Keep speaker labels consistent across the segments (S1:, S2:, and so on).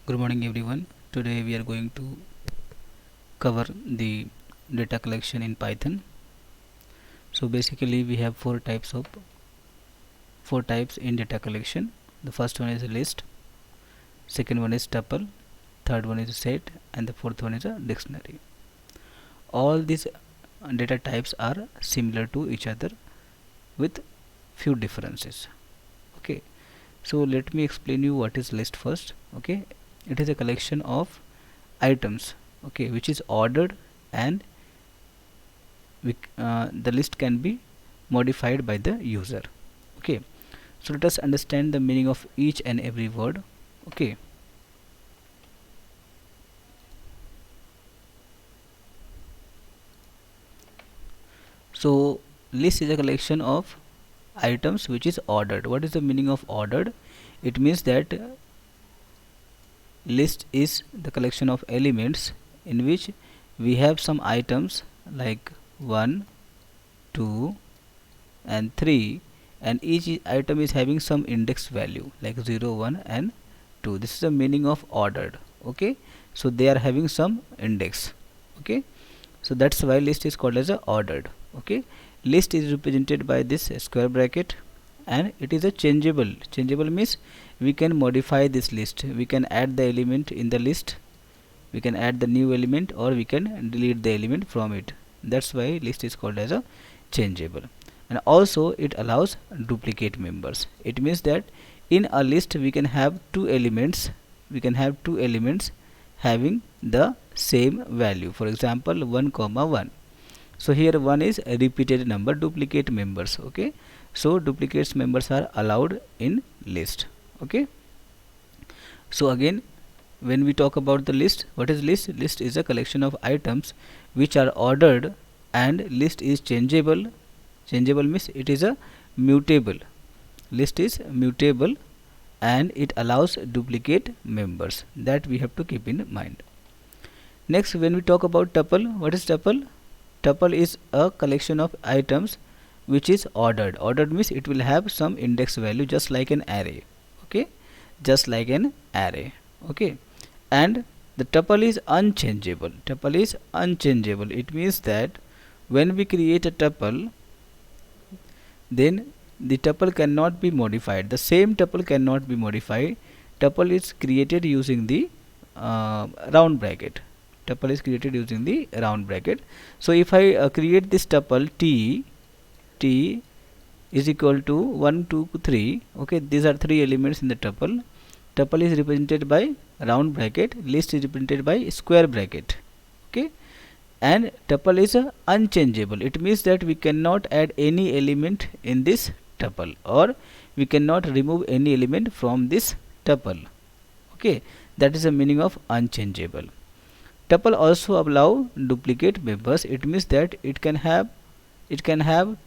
S1: Good morning everyone. Today we are going to cover the data collection in Python. So basically we have four types in data collection. The first one is a list, second one is tuple, third one is a set, and the fourth one is a dictionary. All these data types are similar to each other with few differences. Okay. So let me explain you what is list first. Okay. It is a collection of items, okay, which is ordered, and the list can be modified by the user. Okay, so let us understand the meaning of each and every word. Okay, so list is a collection of items which is ordered. What is the meaning of ordered? It means that list is the collection of elements in which we have some items like 1, 2 and 3, and each item is having some index value like 0, 1 and 2. This is the meaning of ordered. Okay, so they are having some index. Okay, so that's why list is called as a ordered. Okay, list is represented by this square bracket, and it is a changeable means we can modify this list. We can add the element in the list, we can add the new element, or we can delete the element from it. That's why list is called as a changeable. And also it allows duplicate members. It means that in a list we can have two elements having the same value. For example, 1 comma 1. So here 1 is a repeated number, duplicate members. Okay, so duplicates members are allowed in list. Okay, so again, when we talk about the list, what is list? List is a collection of items which are ordered, and list is changeable. Changeable means it is a mutable. List is mutable, and it allows duplicate members. That we have to keep in mind. Next, when we talk about tuple, what is tuple? Tuple is a collection of items which is ordered. Ordered means it will have some index value, just like an array. Okay, just like an array. Okay, and the tuple is unchangeable. Tuple is unchangeable. It means that when we create a tuple, then the tuple cannot be modified. The same tuple cannot be modified. Tuple is created using the round bracket. Tuple is created using the round bracket. So if I create this tuple t is equal to 1, 2, 3. Okay, these are three elements in the tuple. Tuple is represented by round bracket, list is represented by square bracket. Okay, and tuple is unchangeable. It means that we cannot add any element in this tuple, or we cannot remove any element from this tuple. Okay, that is the meaning of unchangeable. Tuple also allow duplicate members. It means that it can have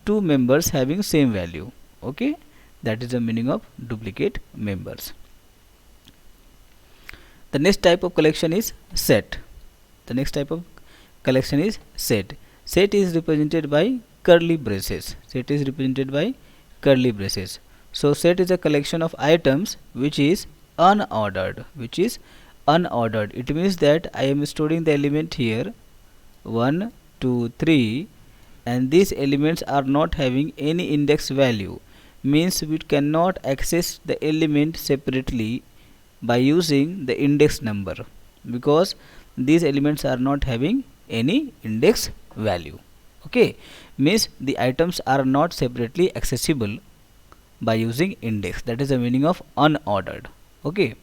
S1: two members having same value. Okay, that is the meaning of duplicate members. The next type of collection is set. The next type of collection is set. Set is represented by curly braces. Set is represented by curly braces. So set is a collection of items which is unordered. It means that I am storing the element here 1, 2, 3, and these elements are not having any index value. Means we cannot access the element separately by using the index number, because these elements are not having any index value. Okay, means the items are not separately accessible by using index. That is the meaning of unordered. Okay,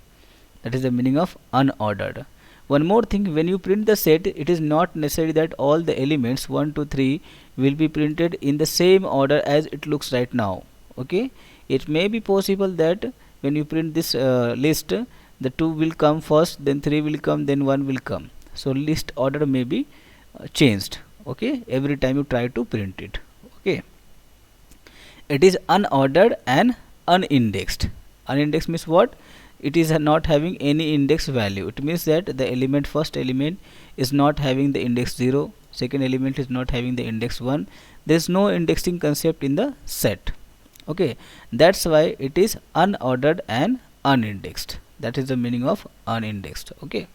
S1: that is the meaning of unordered. One more thing, when you print the set, it is not necessary that all the elements 1, 2, 3 will be printed in the same order as it looks right now. Okay, it may be possible that when you print this list, the 2 will come first, then 3 will come, then 1 will come. So list order may be changed. Okay, every time you try to print it. Okay, it is unordered and unindexed. Unindexed means what? It is not having any index value. It means that the first element is not having the index 0, second element is not having the index 1. There is no indexing concept in the set. Okay, that's why it is unordered and unindexed. That is the meaning of unindexed. Okay.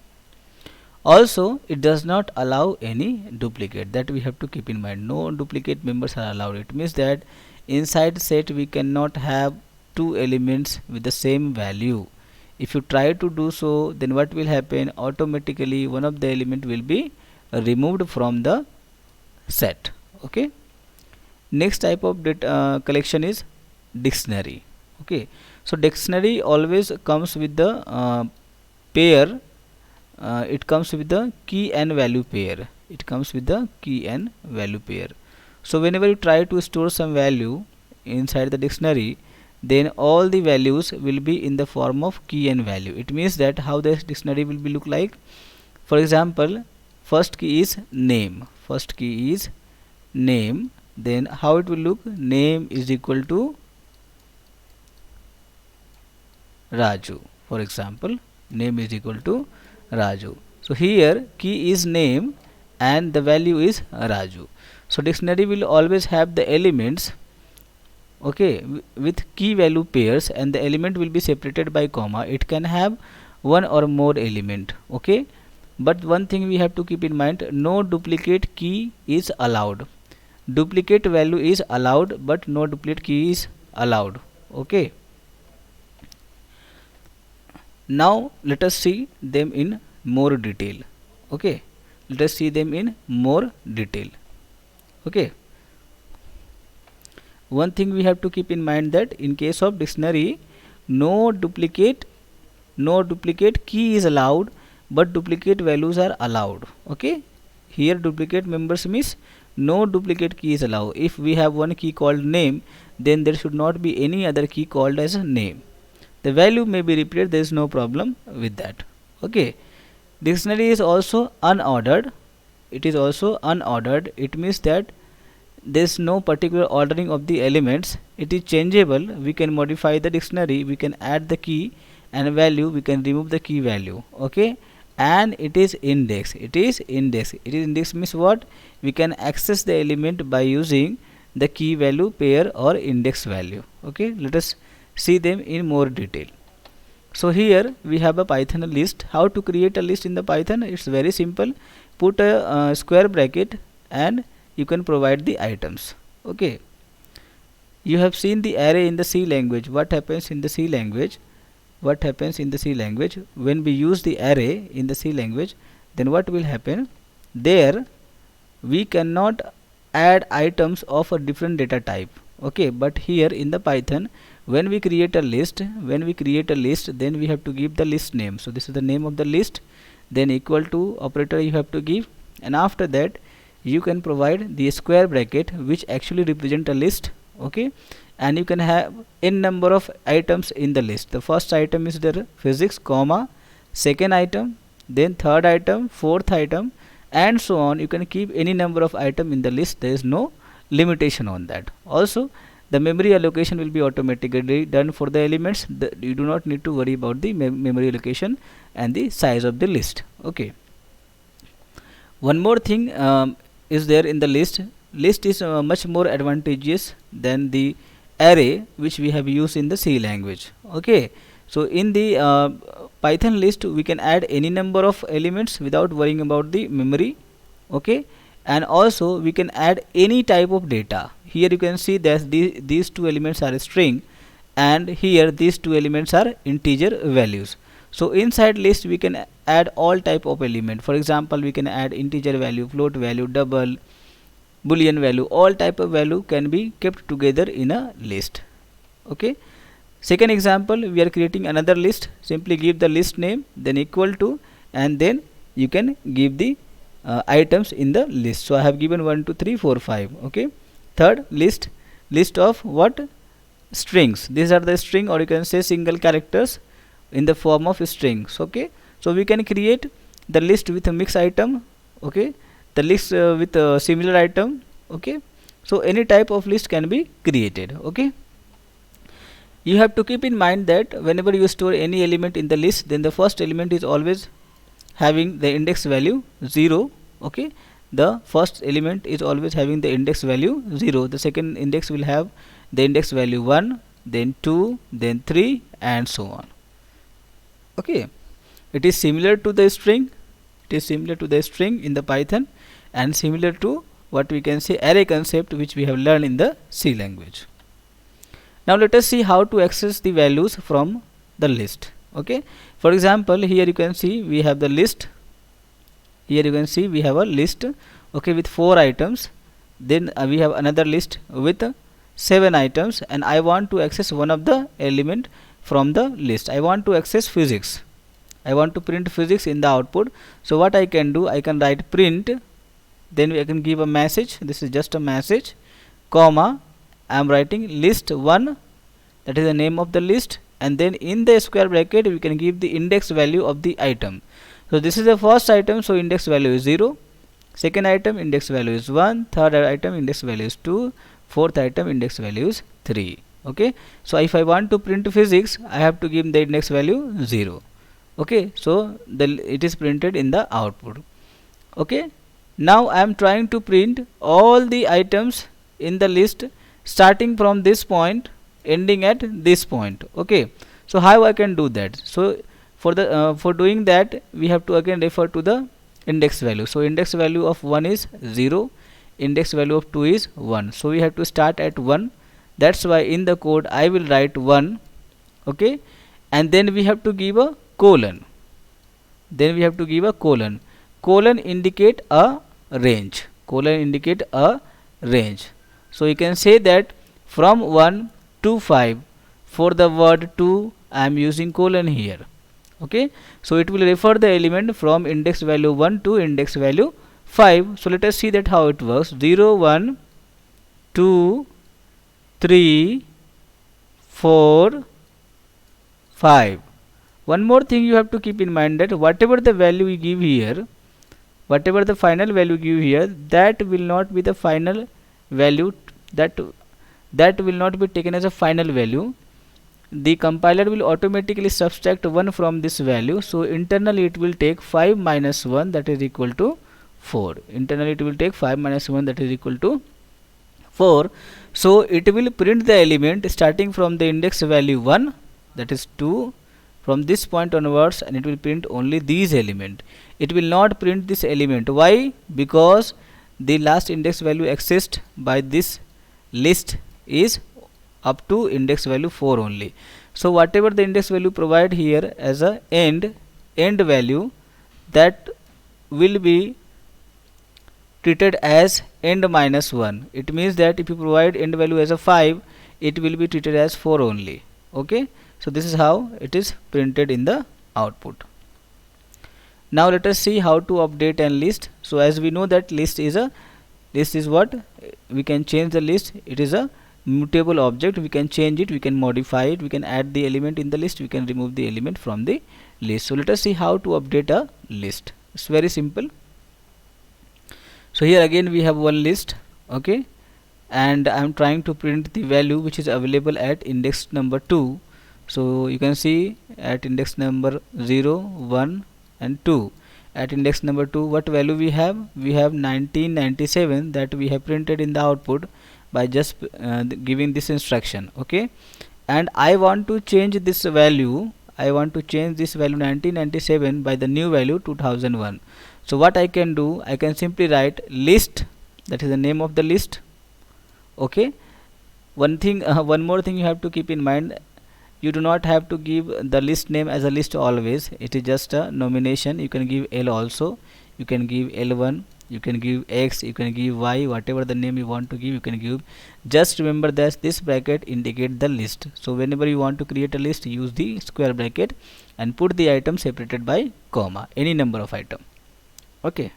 S1: Also, it does not allow any duplicate. That we have to keep in mind. No duplicate members are allowed. It means that inside set we cannot have two elements with the same value. If you try to do so, then what will happen? Automatically one of the element will be removed from the set. Okay. Next type of data collection is dictionary. Okay. So dictionary always comes with the pair. It comes with the key and value pair. It comes with the key and value pair. So whenever you try to store some value inside the dictionary, then all the values will be in the form of key and value. It means that how this dictionary will be look like. For example, first key is name. First key is name. Then how it will look? Name is equal to Raju. For example, name is equal to Raju. So here key is name and the value is Raju. So dictionary will always have the elements, okay, with key value pairs, and the element will be separated by comma. It can have one or more element. Okay, but one thing we have to keep in mind, no duplicate key is allowed. Duplicate value is allowed, but no duplicate key is allowed. Okay, now let us see them in more detail. Okay, let us see them in more detail. Okay, one thing we have to keep in mind that in case of dictionary, no duplicate key is allowed, but duplicate values are allowed. Okay, here duplicate members means no duplicate key is allowed. If we have one key called name, then there should not be any other key called as name. The value may be repeated, there is no problem with that. Okay, dictionary is also unordered. It is also unordered. It means that there is no particular ordering of the elements. It is changeable. We can modify the dictionary, we can add the key and value, we can remove the key value. Okay, and it is index. It is index. It is index means what? We can access the element by using the key value pair or index value. Okay, let us see them in more detail. So here we have a Python list. How to create a list in the Python? It's very simple. Put a square bracket and you can provide the items. Okay, you have seen the array in the C language. What happens in the C language? What happens in the C language when we use the array in the C language? Then what will happen? There we cannot add items of a different data type. Okay, but here in the Python, when we create a list, then we have to give the list name. So this is the name of the list, then equal to operator you have to give, and after that you can provide the square bracket which actually represent a list. Okay, and you can have n number of items in the list. The first item is the physics, comma, second item, then third item, fourth item, and so on. You can keep any number of item in the list. There is no limitation on that. Also, the memory allocation will be automatically done for the elements. You do not need to worry about the memory allocation and the size of the list. Okay, one more thing is there in the list. List is much more advantageous than the array which we have used in the C language. Okay, so in the Python list we can add any number of elements without worrying about the memory. Okay, and also we can add any type of data. Here you can see that these two elements are a string, and here these two elements are integer values. So inside list we can add all type of element. For example, we can add integer value, float value, double, boolean value. All type of value can be kept together in a list. Okay, second example, we are creating another list. Simply give the list name, then equal to, and then you can give the items in the list. So I have given 1 2 3 4 5. Okay, third list of what? Strings. These are the string, or you can say single characters in the form of strings. Okay, so we can create the list with a mix item. Okay, the list with a similar item. Okay, so any type of list can be created. Okay, you have to keep in mind that whenever you store any element in the list, then the first element is always having the index value 0. Okay, the first element is always having the index value 0. The second index will have the index value 1, then 2, then 3, and so on. Okay, it is similar to the string. It is similar to the string in the Python, and similar to what we can say array concept, which we have learned in the C language. Now let us see how to access the values from the list. Okay, for example, here you can see we have the list. Here you can see we have a list, okay, with 4 items. Then we have another list with 7 items, and I want to access one of the element from the list. I want to access physics. I want to print physics in the output. So what I can do, I can write print, then I can give a message. This is just a message, comma, I am writing list 1, that is the name of the list, and then in the square bracket we can give the index value of the item. So this is the first item, so index value is 0. Second item, index value is 1. Third item, index value is 2. Fourth item, index value is 3. Okay, so if I want to print physics, I have to give the index value 0. Okay, so it is printed in the output. Okay, now I am trying to print all the items in the list starting from this point ending at this point. Okay, so how I can do that? So for doing that, we have to again refer to the index value. So index value of 1 is 0, index value of 2 is 1. So we have to start at 1. That's why in the code I will write 1. Okay, and then we have to give a colon. Then we have to give a colon. Colon indicate a range. Colon indicate a range. So you can say that from 1 to 5, for the word 2 I am using colon here. Okay, so it will refer the element from index value 1 to index value 5. So let us see that how it works. 0, 1, 2, 3, 4, 5. One more thing you have to keep in mind, that whatever the value we give here, whatever the final value give here, that will not be the final value, that will not be taken as a final value. The compiler will automatically subtract 1 from this value. So internally it will take 5 minus 1, that is equal to 4. Internally it will take 5 minus 1, that is equal to 4. So it will print the element starting from the index value 1, that is 2, from this point onwards, and it will print only these element. It will not print this element. Why? Because the last index value accessed by this list is up to index value 4 only. So whatever the index value provide here as a end value, that will be treated as end minus 1. It means that if you provide end value as a 5, it will be treated as 4 only. Okay, so this is how it is printed in the output. Now let us see how to update a list. So as we know that list is what we can change the list. It is a mutable object. We can change it, we can modify it, we can add the element in the list, we can remove the element from the list. So let us see how to update a list. It's very simple. So here again we have one list. Okay, and I am trying to print the value which is available at index number 2. So you can see at index number 0, 1 and 2. At index number 2, what value we have? We have 1997, that we have printed in the output by just giving this instruction. Okay, and I want to change this value. I want to change this value 1997 by the new value 2001. So what I can do, I can simply write list, that is the name of the list. Okay, one more thing you have to keep in mind, you do not have to give the list name as a list always. It is just a nomination. You can give L also, you can give L1, you can give X, you can give Y, whatever the name you want to give, you can give. Just remember that this bracket indicate the list. So whenever you want to create a list, use the square bracket and put the item separated by comma, any number of item. Okay,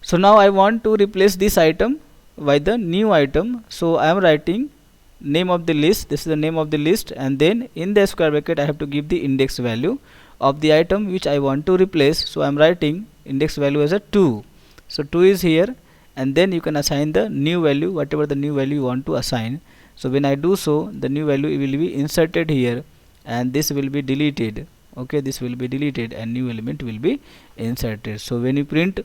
S1: so now I want to replace this item by the new item. So I am writing name of the list. This is the name of the list, and then in the square bracket I have to give the index value of the item which I want to replace. So I am writing index value as a 2. So 2 is here, and then you can assign the new value, whatever the new value you want to assign. So when I do so, the new value will be inserted here, and this will be deleted. Okay, this will be deleted and new element will be inserted. So when you print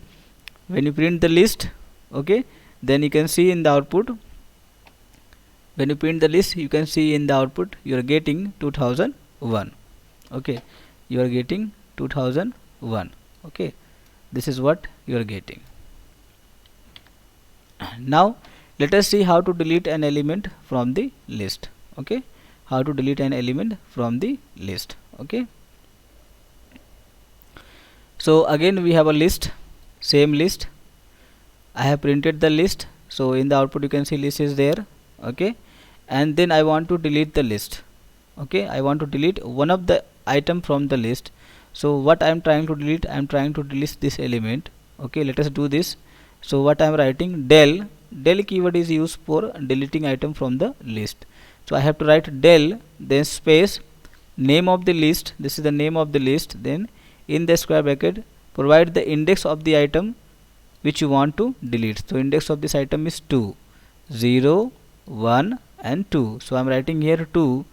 S1: the list, okay, then you can see in the output, when you print the list, you can see in the output you are getting 2001. Okay, you are getting 2001. Okay, this is what you are getting. Now let us see how to delete an element from the list. Okay, how to delete an element from the list. Okay, so again we have a list, same list. I have printed the list, so in the output you can see list is there. Okay, and then I want to delete the list. Okay, I want to delete one of the item from the list. So what I am trying to delete, I am trying to delete this element. Okay, let us do this. So what I am writing, del keyword is used for deleting item from the list. So I have to write del, then space, name of the list, this is the name of the list, then in the square bracket provide the index of the item which you want to delete. So index of this item is 2, 0, 1 and 2. So I am writing here 2.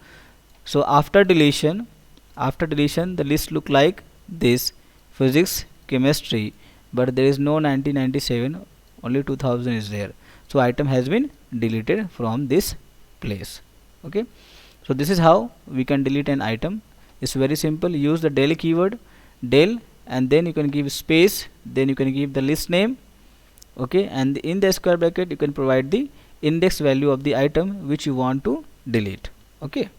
S1: So after deletion the list look like this: physics, chemistry, but there is no 1997, only 2000 is there. So item has been deleted from this place. Okay, so this is how we can delete an item. It's very simple. Use the del keyword, del, and then you can give space, then you can give the list name. Okay, and in the square bracket you can provide the index value of the item which you want to delete. Okay,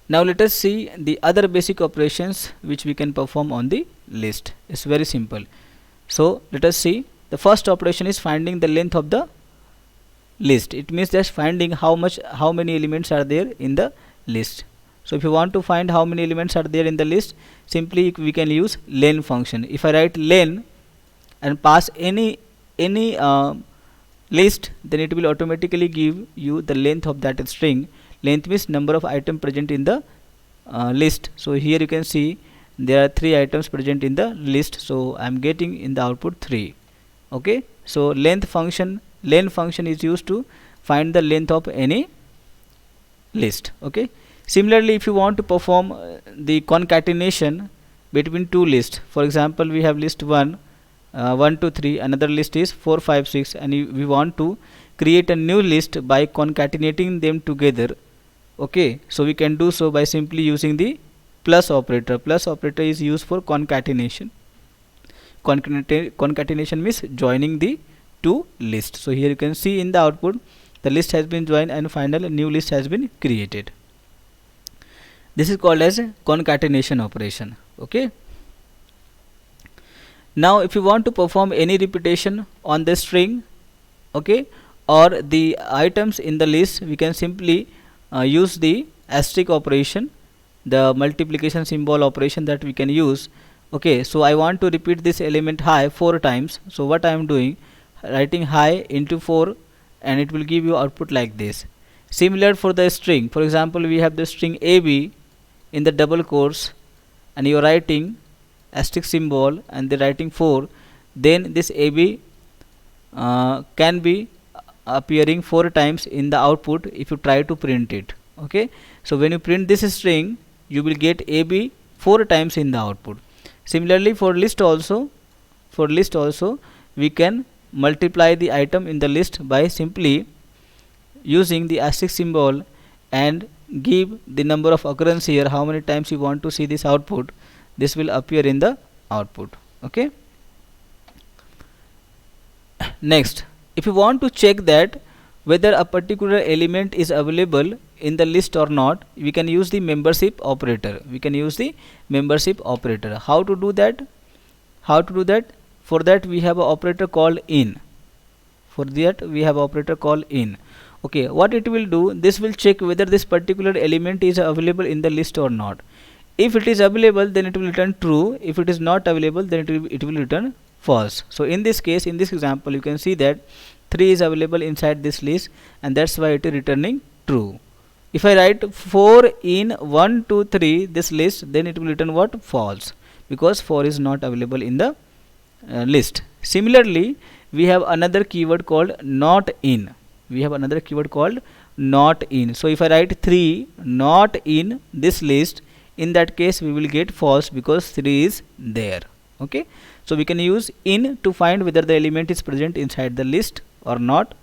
S1: now let us see the other basic operations which we can perform on the list. It's very simple. So let us see. The first operation is finding the length of the list. It means just finding how many elements are there in the list. So if you want to find how many elements are there in the list, simply we can use len function. If I write len and pass any list, then it will automatically give you the length of that string. Length means number of items present in the list. So here you can see there are 3 items present in the list, so I am getting in the output 3. Okay, so len function is used to find the length of any list. Okay, similarly if you want to perform the concatenation between two lists, for example we have list 1, 1 2 3, another list is 4 5 6, and we want to create a new list by concatenating them together. Okay, so we can do so by simply using the plus operator. Plus operator is used for concatenation. Concatenation means joining the two lists. So here you can see in the output the list has been joined and finally a new list has been created. This is called as concatenation operation. Okay, now if you want to perform any repetition on the string, okay, or the items in the list, we can simply use the asterisk operation, the multiplication symbol operation that we can use. Okay, so I want to repeat this element high 4 times. So what I am doing, writing high into 4, and it will give you output like this. Similar for the string, for example we have the string AB in the double quotes, and you are writing asterisk symbol and the writing 4, then this AB can be appearing 4 times in the output if you try to print it. Okay, so when you print this string you will get AB 4 times in the output. Similarly for list also we can multiply the item in the list by simply using the asterisk symbol and give the number of occurrence here, how many times you want to see this output. This will appear in the output. Okay, next, if you want to check that whether a particular element is available in the list or not, we can use the membership operator. How to do that? For that we have an operator called in. Okay, what it will do, this will check whether this particular element is available in the list or not. If it is available, then it will return true. If it is not available, then it will return false. So in this case, in this example, you can see that 3 is available inside this list, and that's why it is returning true. If I write 4 in 1 2 3 this list, then it will return what? False, because 4 is not available in the list. Similarly, we have another keyword called not in. So if I write 3 not in this list, in that case we will get false because 3 is there. Okay, so we can use in to find whether the element is present inside the list or not.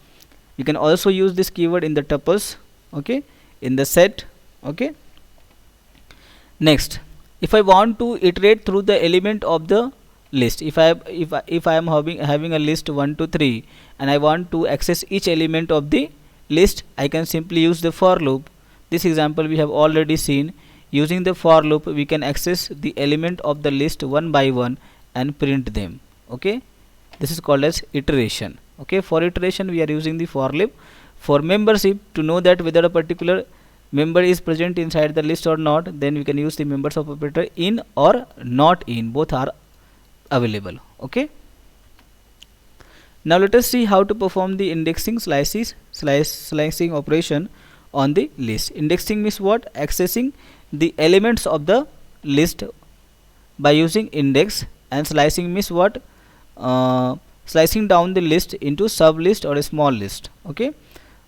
S1: You can also use this keyword in the tuples, okay, in the set. Okay, Next, if I want to iterate through the element of the list, if I am having a list 1 to 3 and I want to access each element of the list, I can simply use the for loop. This example we have already seen. Using the for loop, we can access the element of the list one by one and print them. Okay, this is called as iteration. Okay, for iteration we are using the for loop. For membership, to know that whether a particular member is present inside the list or not, then we can use the members of operator in or not in, both are available. Okay, now let us see how to perform the indexing slicing operation on the list. Indexing means what? Accessing the elements of the list by using index, and slicing means what? Slicing down the list into sub list or a small list. Okay,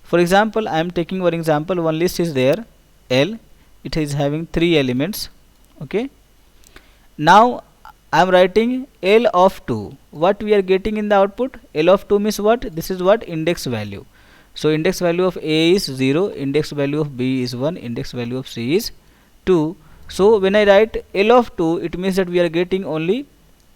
S1: for example, I am taking one example. One list is there, L, it is having 3 elements. Okay, now I am writing L of 2. What we are getting in the output? L of 2 means what? This is what? Index value. So index value of A is 0, index value of B is 1, index value of C is 2. So when I write L of 2, it means that we are getting only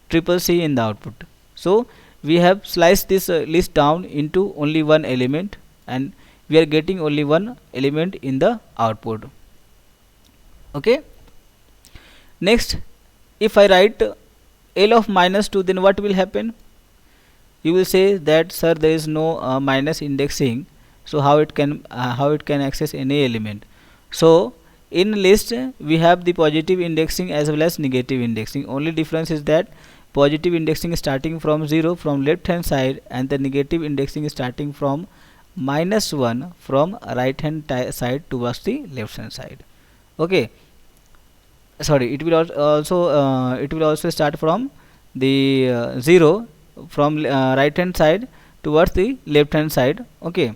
S1: triple C in the output. So we have sliced this list down into only one element, and we are getting only one element in the output. Okay, next, if I write L of minus 2, then what will happen? You will say that, sir, there is no minus indexing, so how it can access any element? So in list we have the positive indexing as well as negative indexing. Only difference is that positive indexing is starting from 0 from left hand side, and the negative indexing is starting from -1 from right hand side towards the left hand side. Okay, sorry, it will also start from the 0 from right hand side towards the left hand side. Okay,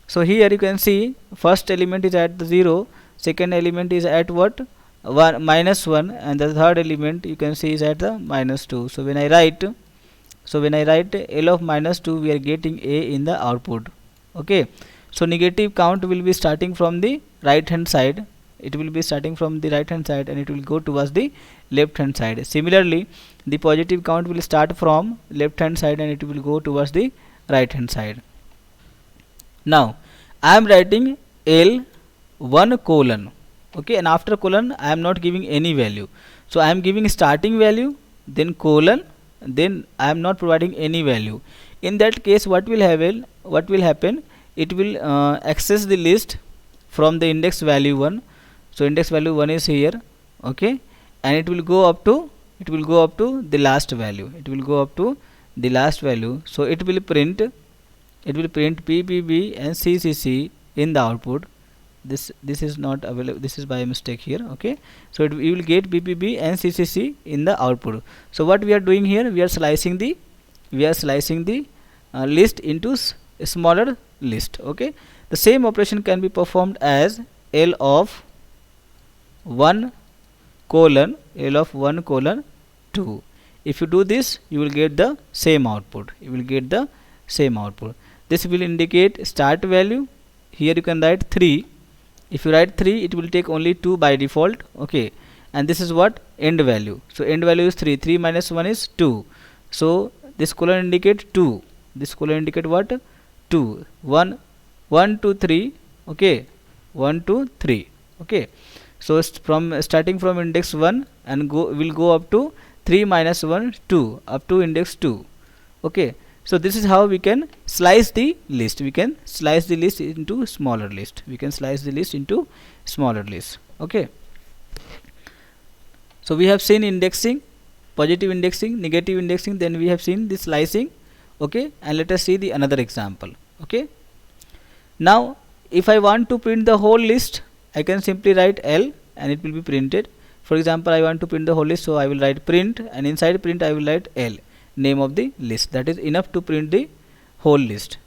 S1: so here you can see first element is at the 0, second element is at what? 1 -1, and the third element you can see is at the -2. So when I write L of -2, we are getting A in the output. Okay, so negative count will be starting from the right hand side. It will be starting from the right hand side and it will go towards the left hand side. Similarly, the positive count will start from left hand side and it will go towards the right hand side. Now I am writing L1 colon. Okay, and after colon I am not giving any value. So I am giving starting value, then colon, then I am not providing any value. In that case, what will happen? It will access the list from the index value 1. So index value 1 is here. Okay, and it will go up to the last value. So it will print PPB and CCC in the output. This is not available, this is by mistake here. Okay, so you will get PPB and CCC in the output. So what we are doing here, we are slicing the list into a smaller list. Okay, the same operation can be performed as L of 1 colon 2. If you do this, you will get the same output. This will indicate start value. Here you can write 3. If you write 3, it will take only 2 by default. Okay, and this is what? End value. So end value is 3. 3 minus 1 is 2. So this colon indicate 2. This colon indicate what? 2. 1 2 3. Okay, 1 2 3. Okay, so starting from index 1 and will go up to 3 minus 1 2 up to index 2. Okay, so this is how we can slice the list. Into smaller list. Okay, so we have seen indexing, positive indexing, negative indexing, then we have seen the slicing. Okay, and let us see the another example. Okay, now if I want to print the whole list, I can simply write L and it will be printed. For example, I want to print the whole list, so I will write print, and inside print I will write L, name of the list. That is enough to print the whole list.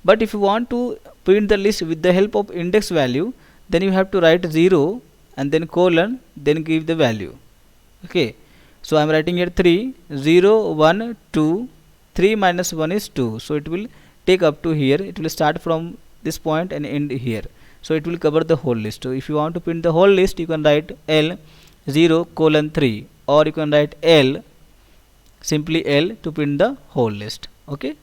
S1: But if you want to print the list with the help of index value, then you have to write 0 and then colon, then give the value. Okay, so I am writing here 3 0 1 2 3 minus 1 is 2. So it will take up to here. It will start from this point and end here. So it will cover the whole list. So if you want to print the whole list, you can write L 0:3, or you can write L, simply L, to print the whole list. Okay,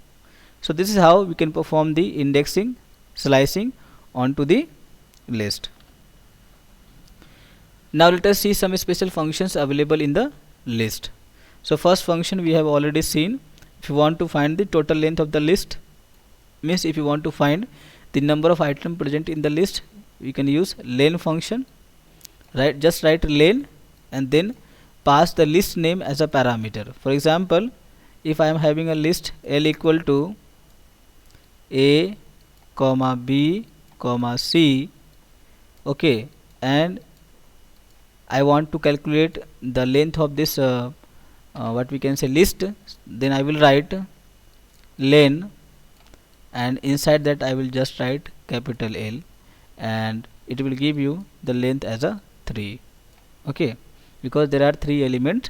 S1: so this is how we can perform the indexing, slicing onto the list. Now let us see some special functions available in the list. So first function we have already seen. If you want to find the total length of the list, means if you want to find the number of items present in the list, you can use len function. Right, just write len and then pass the list name as a parameter. For example, if I am having a list L equal to A, comma B, comma C, okay, and I want to calculate the length of this what we can say list, then I will write len, and inside that I will just write capital L, and it will give you the length as a 3. Okay, because there are three elements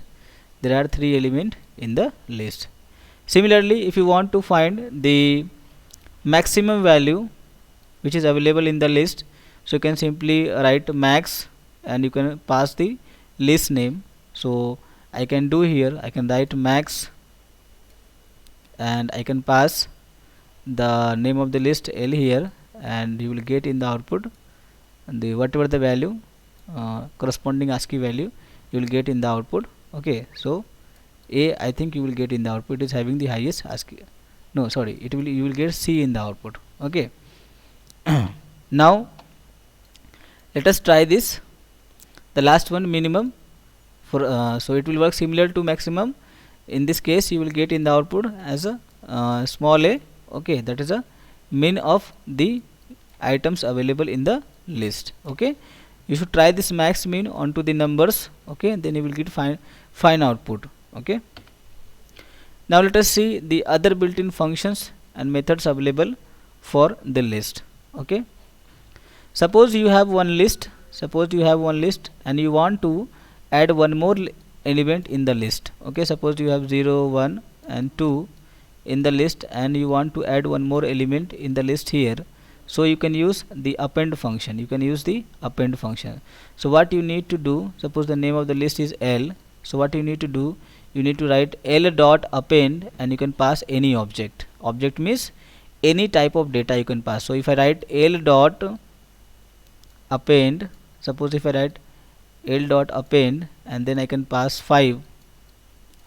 S1: in the list. Similarly, if you want to find the maximum value which is available in the list, so you can simply write max and you can pass the list name. So I can do here, I can write max and I can pass the name of the list L here, and you will get in the output the whatever the value corresponding ASCII value you will get in the output. Okay, so A, I think you will get in the output is having the highest ASCII, no sorry, it will, you will get C in the output. Okay, now let us try this, the last one, minimum. For so it will work similar to maximum. In this case you will get in the output as a small a. Okay, that is a min of the items available in the list. Okay, you should try this max min onto the numbers. Okay, then you will get fine output. Okay, now let us see the other built-in functions and methods available for the list. Okay, suppose you have one list and you want to add one more element in the list. Okay, suppose you have 0, 1 and 2 in the list and you want to add one more element in the list here. So you can use the append function. So what you need to do, suppose the name of the list is L, so what you need to do, you need to write L dot append and you can pass any object. Object means any type of data you can pass. So if I write L dot append, suppose if I write L dot append and then I can pass 5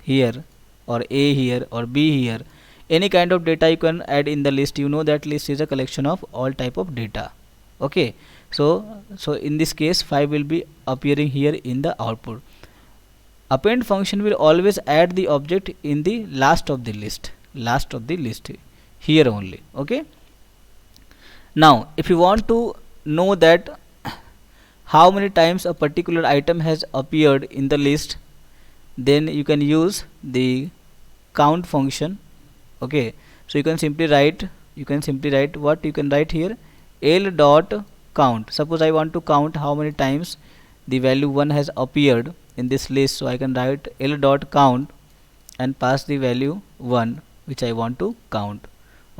S1: here, or A here, or B here, any kind of data you can add in the list. You know that list is a collection of all type of data. Okay, so in this case 5 will be appearing here in the output. Append function will always add the object in the last of the list here only. Okay, now if you want to know that how many times a particular item has appeared in the list, then you can use the count function. Okay, so you can simply write what you can write here, L dot count. Suppose I want to count how many times the value 1 has appeared in this list, so I can write L dot count and pass the value 1 which I want to count.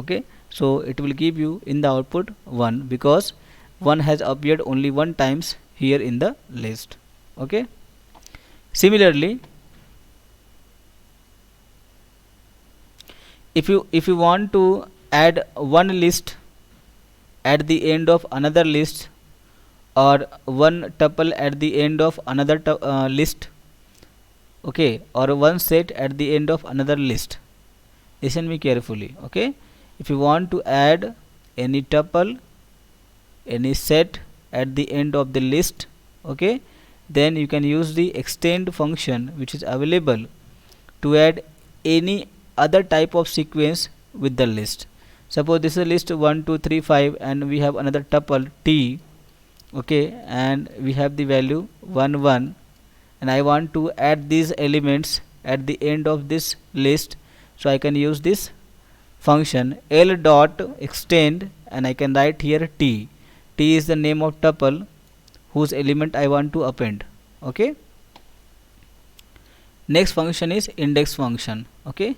S1: Okay, so it will give you in the output 1 because 1 has appeared only 1 times here in the list. Okay, similarly if you want to add one list at the end of another list, or one tuple at the end of another list, okay, or one set at the end of another list, listen me carefully. Okay, if you want to add any tuple, any set at the end of the list, okay, then you can use the extend function which is available to add any other type of sequence with the list. Suppose this is a list 1 2 3 5 and we have another tuple t, okay, and we have the value 1 1, and I want to add these elements at the end of this list, so I can use this function L dot extend and I can write here t. T is the name of tuple whose element I want to append. Okay, next function is index function. Okay,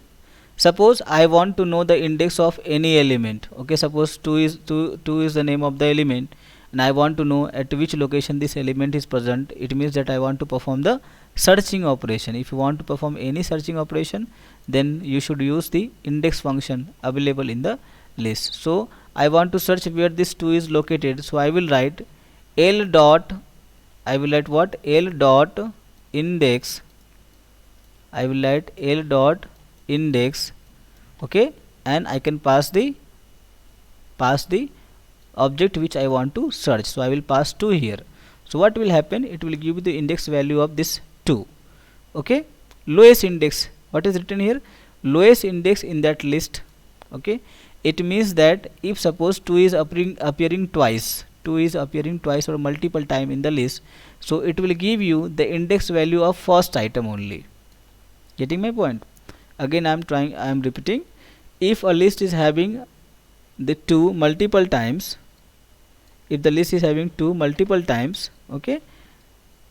S1: suppose I want to know the index of any element. Okay, suppose 2 is the name of the element. and I want to know at which location this element is present, it means that I want to perform the searching operation. If you want to perform any searching operation, then you should use the index function available in the list. So I want to search where this 2 is located, so I will write L dot, I will write what, L dot index, I will write L dot index, okay, and I can pass the object which I want to search. So I will pass 2 here. So what will happen, it will give you the index value of this 2, okay. Lowest index, what is written here, lowest index in that list, okay. It means that if suppose 2 is appearing twice, 2 is appearing twice or multiple time in the list, so it will give you the index value of first item only. Getting my point? Again I am repeating, if a list is having the 2 multiple times, if the list is having 2 multiple times, okay,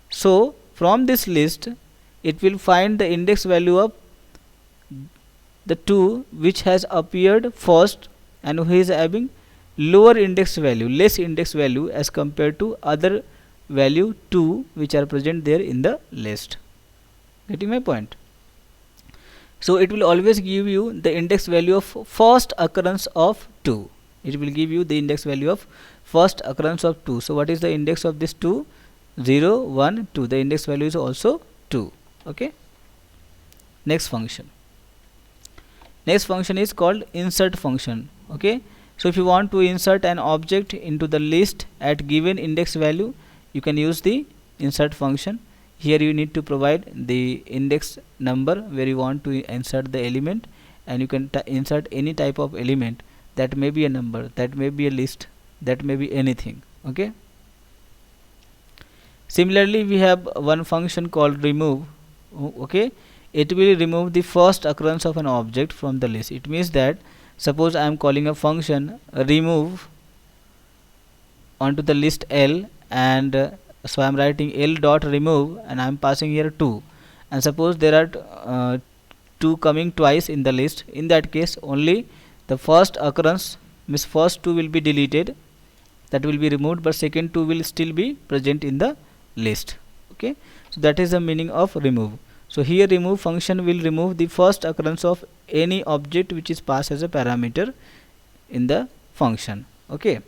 S1: so from this list it will find the index value of the 2 which has appeared first and who is having lower index value, less index value as compared to other value 2 which are present there in the list. Getting my point? So it will always give you the index value of first occurrence of 2. It will give you the index value of first occurrence of 2. So what is the index of this 2? 0, 1, 2. The index value is also 2. Okay. Next function. Next function is called insert function. Okay. So if you want to insert an object into the list at given index value, you can use the insert function. Here you need to provide the index number where you want to insert the element, and you can insert any type of element. That may be a number, that may be a list, that may be anything. Okay. Similarly, we have one function called remove. Okay, it will remove the first occurrence of an object from the list. It means that suppose I am calling a function remove onto the list L, and so I am writing L dot remove and I am passing here 2, and suppose there are 2 coming twice in the list. In that case only the first occurrence, means first 2 will be deleted, that will be removed, but second 2 will still be present in the list. Okay, so that is the meaning of remove. So here remove function will remove the first occurrence of any object which is passed as a parameter in the function. Okay,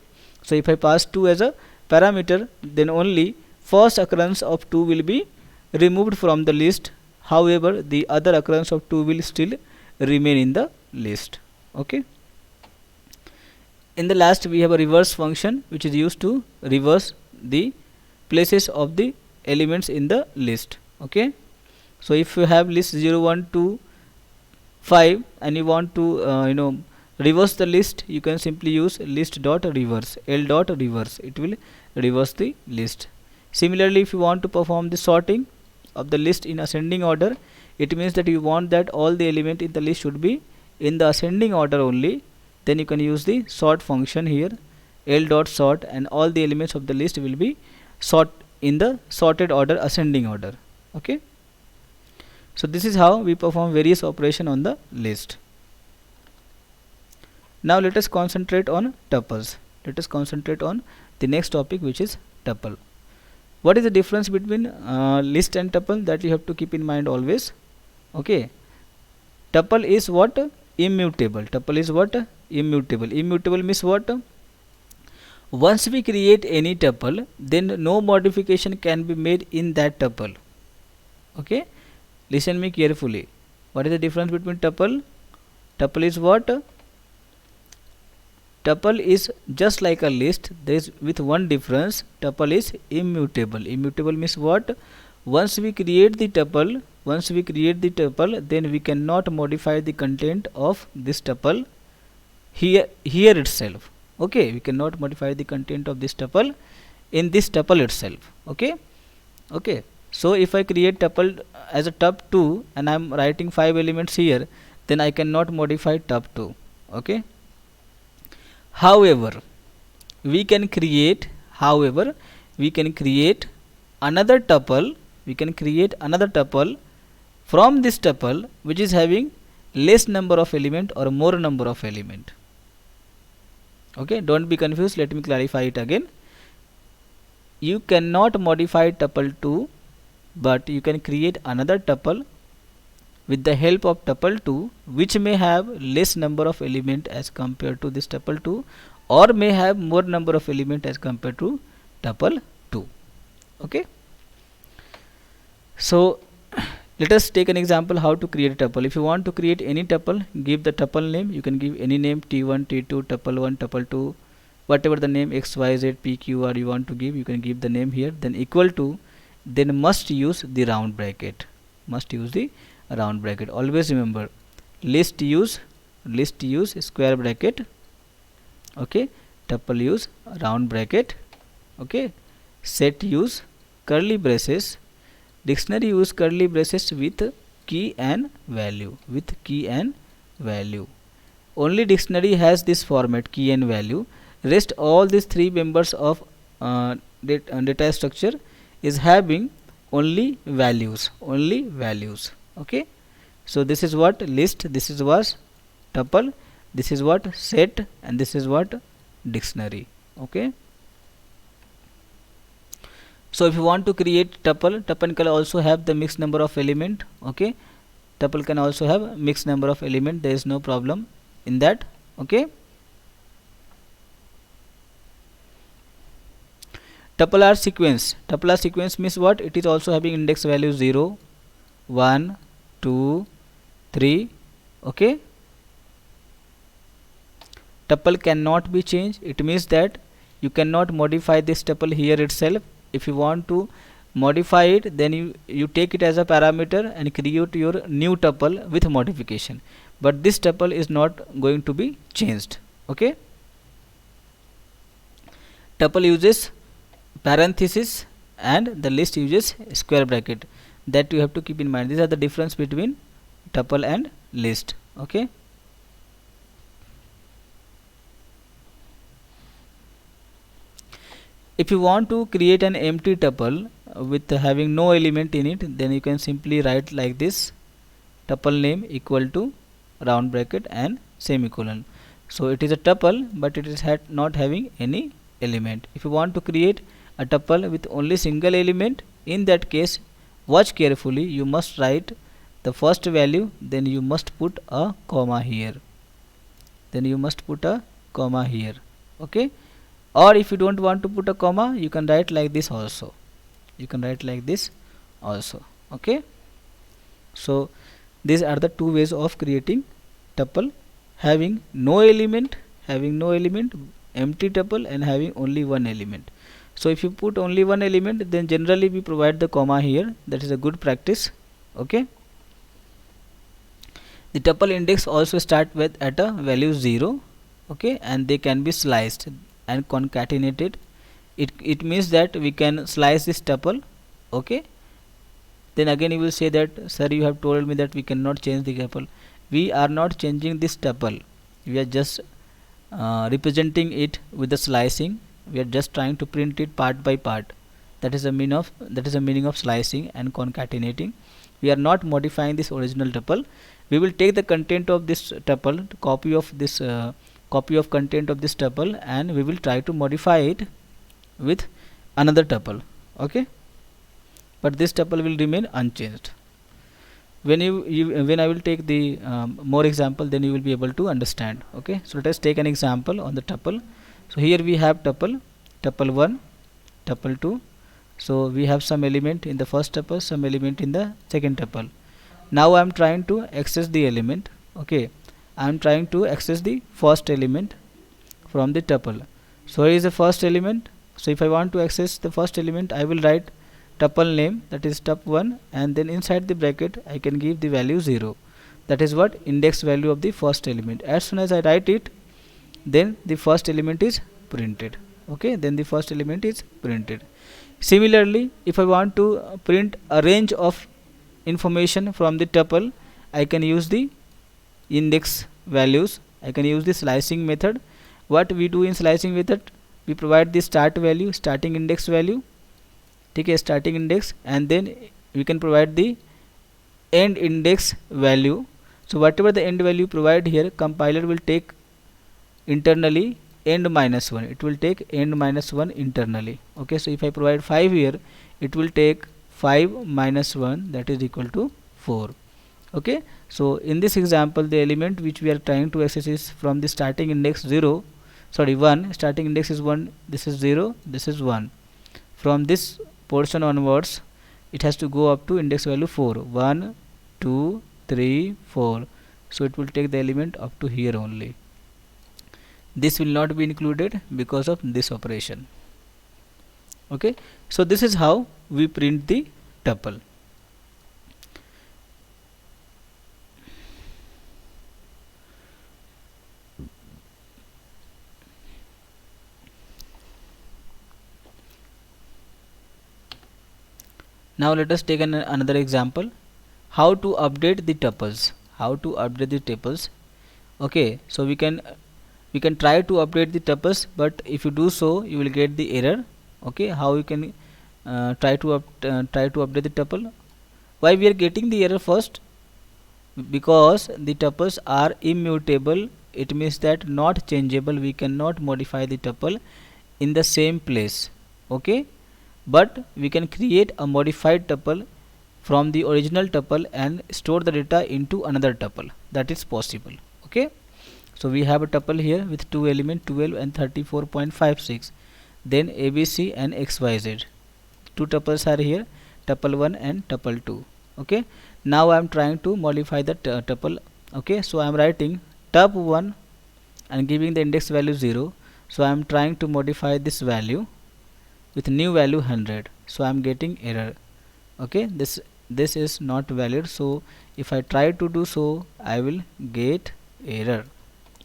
S1: so if I pass 2 as a parameter, then only first occurrence of 2 will be removed from the list. However, the other occurrence of 2 will still remain in the list. Okay. In the last we have a reverse function which is used to reverse the places of the elements in the list. Okay. So if you have list 0, 1, 2, 5 and you want to reverse the list, you can simply use list dot reverse, L dot reverse. It will reverse the list. Similarly, if you want to perform the sorting of the list in ascending order, it means that you want that all the element in the list should be in the ascending order only. Then you can use the sort function here, L dot sort, and all the elements of the list will be sort in the sorted order, ascending order. Okay. So this is how we perform various operation on the list. Now let us concentrate on tuples. Let us concentrate on the next topic, which is tuple. What is the difference between list and tuple? That you have to keep in mind always. Okay. Tuple is what? Immutable. Tuple is what? Immutable. Immutable means what? Once we create any tuple, then no modification can be made in that tuple. Okay. Listen me carefully. What is the difference between tuple? Tuple is what? Tuple is just like a list. There is with one difference. Tuple is immutable. Immutable means what? Once we create the tuple, then we cannot modify the content of this tuple here itself. Okay, we cannot modify the content of this tuple in this tuple itself. Okay. Okay. So if I create tuple as a tup2 and I am writing 5 elements here, then I cannot modify tup2. Okay. However, we can create another tuple. We can create another tuple from this tuple which is having less number of element or more number of element. Okay, don't be confused. Let me clarify it again. you cannot modify tuple 2, but you can create another tuple with the help of tuple 2, which may have less number of element as compared to this tuple 2, or may have more number of element as compared to tuple 2. Okay, so let us take an example how to create a tuple. If you want to create any tuple, give the tuple name. You can give any name, t1, t2, tuple 1, tuple 2, whatever the name x, y, z, p, q, r you want to give, you can give the name here. Then equal to, then must use the round bracket. Must use the round bracket. Always remember, list use square bracket. Okay, tuple use round bracket. Okay, set use curly braces. Dictionary use curly braces with key and value. Only dictionary has this format, key and value. Rest all these three members of data structure is having only values. Okay, so this is what list, this is what tuple, this is what set, and this is what dictionary. Okay, so if you want to create tuple can also have the mixed number of element. Okay, tuple can also have mixed number of element, there is no problem in that. Okay, tuple are sequence means what? It is also having index value 0, 1, 2, 3. Okay, tuple cannot be changed. It means that you cannot modify this tuple here itself. If you want to modify it, then you take it as a parameter and create your new tuple with modification, but this tuple is not going to be changed. Okay, tuple uses parenthesis and the list uses square bracket. That you have to keep in mind. These are the difference between tuple and list. Okay, if you want to create an empty tuple with having no element in it, then you can simply write like this: tuple name equal to round bracket and semicolon. So it is a tuple, but it is not having any element. If you want to create a tuple with only single element, in that case watch carefully, you must write the first value, then you must put a comma here, okay, or if you don't want to put a comma, you can write like this also, okay. So these are the two ways of creating tuple: having no element, empty tuple, and having only one element. So if you put only one element, then generally we provide the comma here. That is a good practice. Okay, the tuple index also start with at a value 0. Okay, and they can be sliced and concatenated. It means that we can slice this tuple. Okay, then again you will say that, sir, you have told me that we cannot change the tuple. We are not changing this tuple, we are just representing it with the slicing. We are just trying to print it part by part. That is the meaning of slicing and concatenating. We are not modifying this original tuple. We will take the content of this tuple, copy of content of this tuple, and we will try to modify it with another tuple. Okay, but this tuple will remain unchanged. When I will take the more example, then you will be able to understand. Okay, so let us take an example on the tuple. So here we have tuple 1, tuple 2. So we have some element in the first tuple, some element in the second tuple. Now I am trying to access the element. Okay, I am trying to access the first element from the tuple. So here is the first element. So if I want to access the first element, I will write tuple name, that is tup1, and then inside the bracket I can give the value 0. That is what? Index value of the first element. As soon as I write it, then the first element is printed. Okay, then the first element is printed. Similarly, if I want to print a range of information from the tuple, I can use the index values. I can use the slicing method. What we do in slicing method, we provide the start value, starting index value, okay, starting index, and then we can provide the end index value. So whatever the end value provide here, compiler will take internally end minus 1, it will take end minus 1 internally. Okay, so if I provide 5 here, it will take 5 minus 1, that is equal to 4. Okay, so in this example the element which we are trying to access is from the starting index 0, sorry 1, starting index is 1, this is 0, this is 1. From this portion onwards it has to go up to index value 4, 1 2 3 4. So it will take the element up to here only. This will not be included because of this operation. Okay, so this is how we print the tuple. Now let us take another example, how to update the tuples. Okay, so we can try to update the tuples, but if you do so you will get the error. Okay, how you can try to update the tuple? Why we are getting the error first? Because the tuples are immutable, it means that not changeable, we cannot modify the tuple in the same place. Okay, but we can create a modified tuple from the original tuple and store the data into another tuple. That is possible. Okay, so we have a tuple here with two elements 12 and 34.56, then ABC and XYZ. Two tuples are here, tuple 1 and tuple 2. Okay, now I am trying to modify the tuple. Okay, so I am writing tup 1 and giving the index value 0. So I am trying to modify this value with new value 100, so I am getting error. Okay, this is not valid, so if I try to do so I will get error.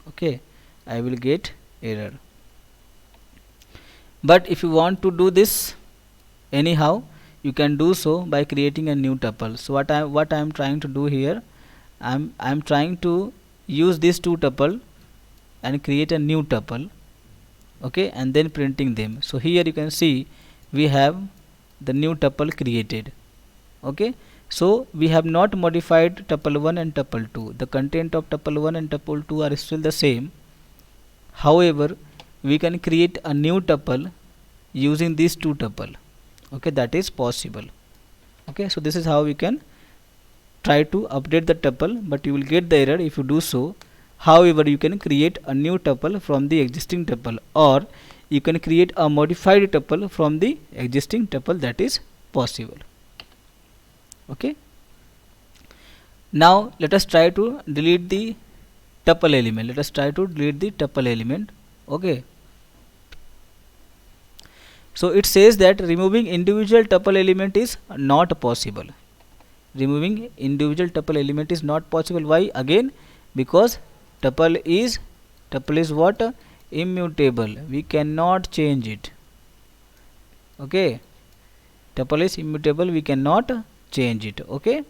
S1: Okay, I will get error. But if you want to do this anyhow, you can do so by creating a new tuple. So what I am trying to do here, I am trying to use these two tuple and create a new tuple. Okay, and then printing them. So here you can see we have the new tuple created. Okay, so we have not modified tuple 1 and tuple 2. The content of tuple 1 and tuple 2 are still the same. However, we can create a new tuple using these two tuple. Okay, that is possible. Okay, so this is how we can try to update the tuple, but you will get the error if you do so. However, you can create a new tuple from the existing tuple, or you can create a modified tuple from the existing tuple, that is possible. Okay, now let us try to delete the tuple element. Okay, so it says that removing individual tuple element is not possible. Why? Again, because tuple is what? Immutable, we cannot change it. Okay, tuple is immutable, we cannot change it. Okay,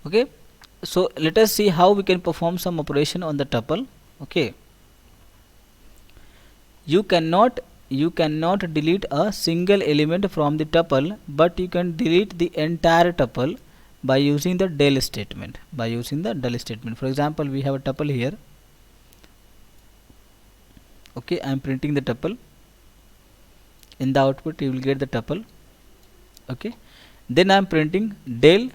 S1: okay, so let us see how we can perform some operation on the tuple. Okay, you cannot delete a single element from the tuple, but you can delete the entire tuple by using the del statement. For example, we have a tuple here. Okay, I am printing the tuple. In the output you will get the tuple. Okay, then I am printing del.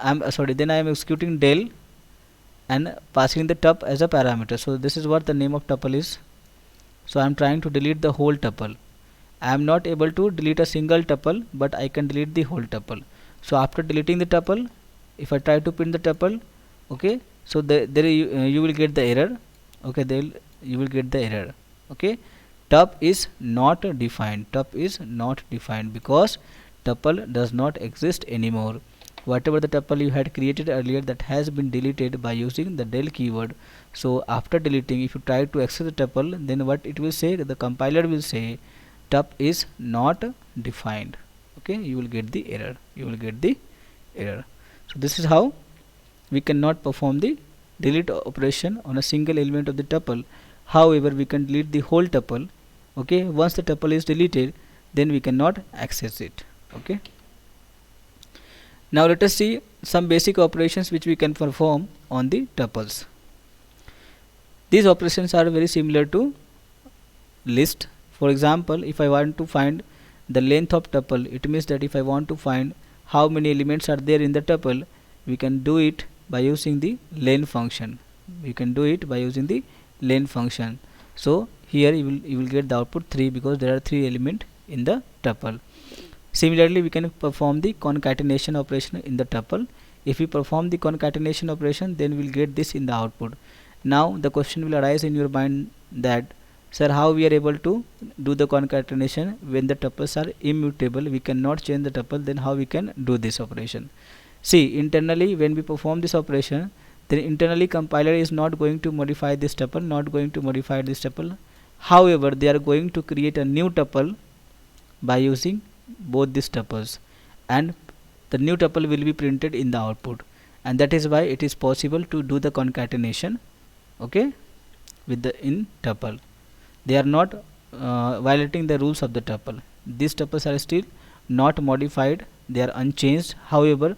S1: Then I am executing del and passing the tup as a parameter. So this is what the name of tuple is. So I am trying to delete the whole tuple. I am not able to delete a single tuple, but I can delete the whole tuple. So after deleting the tuple, if I try to print the tuple, okay, so there you will get the error. Okay, you will get the error. Okay, tup is not defined. Because tuple does not exist anymore. Whatever the tuple you had created earlier, that has been deleted by using the del keyword. So after deleting, if you try to access the tuple, then what it will say, the compiler will say tup is not defined. Okay, you will get the error. So this is how we cannot perform the delete operation on a single element of the tuple. However, we can delete the whole tuple. Okay, once the tuple is deleted, then we cannot access it. Okay, now let us see some basic operations which we can perform on the tuples. These operations are very similar to list. For example, if I want to find the length of tuple, it means that if I want to find how many elements are there in the tuple, we can do it by using the len function. We can do it by using the len function. So here you will get the output 3 because there are 3 elements in the tuple. Similarly, we can perform the concatenation operation in the tuple. If we perform the concatenation operation, then we will get this in the output. Now the question will arise in your mind that, sir, how we are able to do the concatenation when the tuples are immutable? We cannot change the tuple, then how we can do this operation? See, internally when we perform this operation, then internally compiler is not going to modify this tuple, not going to modify this tuple. However, they are going to create a new tuple by using both these tuples, and the new tuple will be printed in the output, and that is why it is possible to do the concatenation, okay, with the in tuple. They are not violating the rules of the tuple. These tuples are still not modified, they are unchanged. However,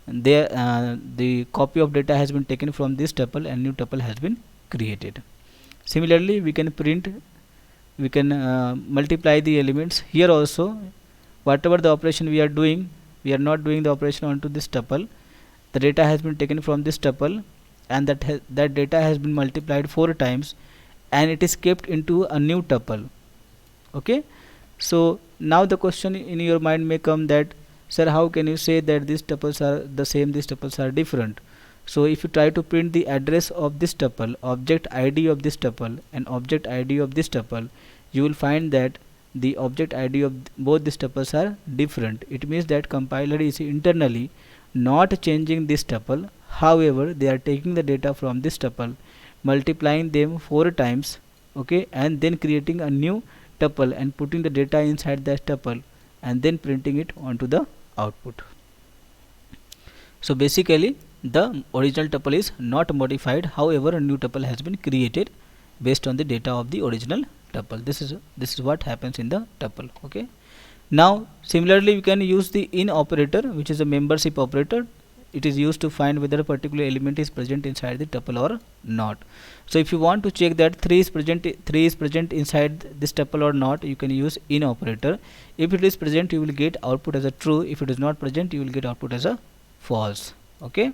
S1: the copy of data has been taken from this tuple and new tuple has been created. Similarly, we can print, we can multiply the elements. Here also, whatever the operation we are doing, we are not doing the operation onto this tuple. The data has been taken from this tuple, and that data has been multiplied 4 times, and it is kept into a new tuple. Okay, so now the question in your mind may come that, sir, how can you say that these tuples are the same, these tuples are different? So if you try to print the address of this tuple, object ID of this tuple and object ID of this tuple, you will find that the object ID of both these tuples are different. It means that compiler is internally not changing this tuple. However, they are taking the data from this tuple, multiplying them 4 times, okay, and then creating a new tuple and putting the data inside that tuple and then printing it onto the output. So basically the original tuple is not modified, however a new tuple has been created based on the data of the original tuple. This is what happens in the tuple. Okay, now similarly we can use the in operator, which is a membership operator. It is used to find whether a particular element is present inside the tuple or not. So if you want to check that 3 is present inside this tuple or not, you can use in operator. If it is present, you will get output as a true. If it is not present, you will get output as a false. Okay,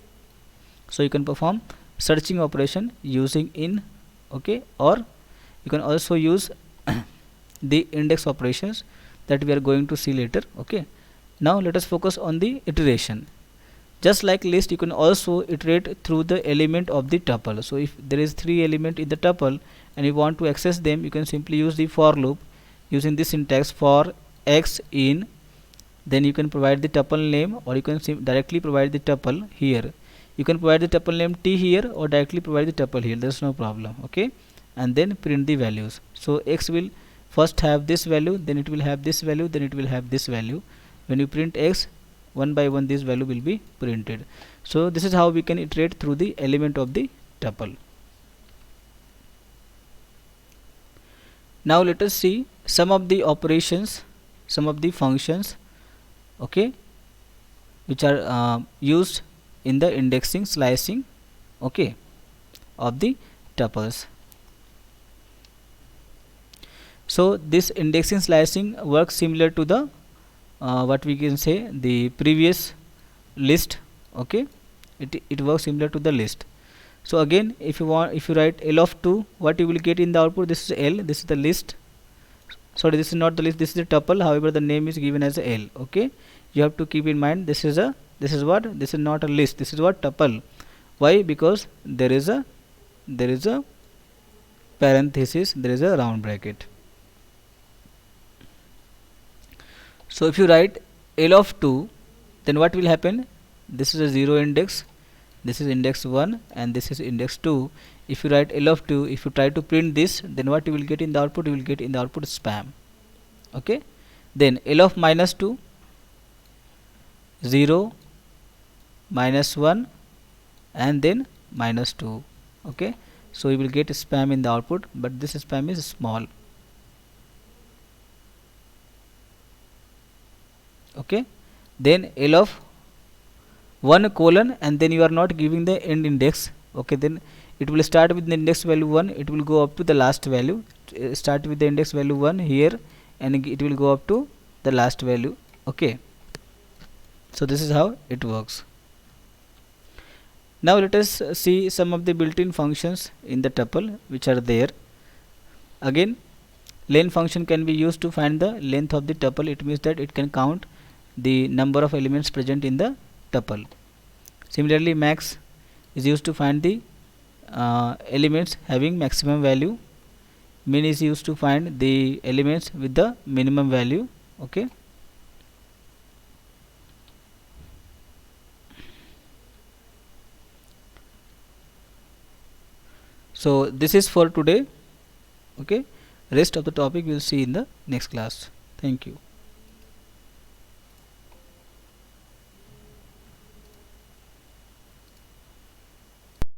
S1: so you can perform searching operation using in, okay, or you can also use the index operations that we are going to see later. Okay, now let us focus on the iteration. Just like list, you can also iterate through the element of the tuple. So if there is 3 element in the tuple and you want to access them, you can simply use the for loop using this syntax for x in, then you can provide the tuple name, or you can directly provide the tuple here. You can provide the tuple name t here or directly provide the tuple here, there's no problem. Okay, and then print the values. So x will first have this value, then it will have this value, then it will have this value. When you print x, one by one this value will be printed. So this is how we can iterate through the element of the tuple. Now let us see some of the operations, some of the functions, okay, which are used in the indexing, slicing, okay, of the tuples. So this indexing, slicing works similar to the what we can say the previous list. Okay, it works similar to the list. So again, if you write L of 2, what you will get in the output? This is L, this is the list. Sorry, this is not the list, this is the tuple, however the name is given as L. Okay, you have to keep in mind this is not a list, this is what tuple. Why? Because there is a parenthesis, there is a round bracket. So if you write L of 2, then what will happen? This is a 0 index, this is index 1 and this is index 2. If you write L of 2, if you try to print this, then what you will get in the output? You will get in the output spam. Okay, then L of minus 2, 0, minus 1 and then minus 2. Okay, so you will get spam in the output, but this spam is small. Okay, then L of 1 colon and then you are not giving the end index, okay, then it will start with the index value 1, it will go up to the last value, start with the index value 1 here and it will go up to the last value, okay. So this is how it works. Now let us see some of the built-in functions in the tuple which are there. Again, len function can be used to find the length of the tuple. It means that it can count the number of elements present in the tuple. Similarly, max is used to find the elements having maximum value. Min is used to find the elements with the minimum value, okay. So this is for today, okay. Rest of the topic we'll see in the next class. Thank you.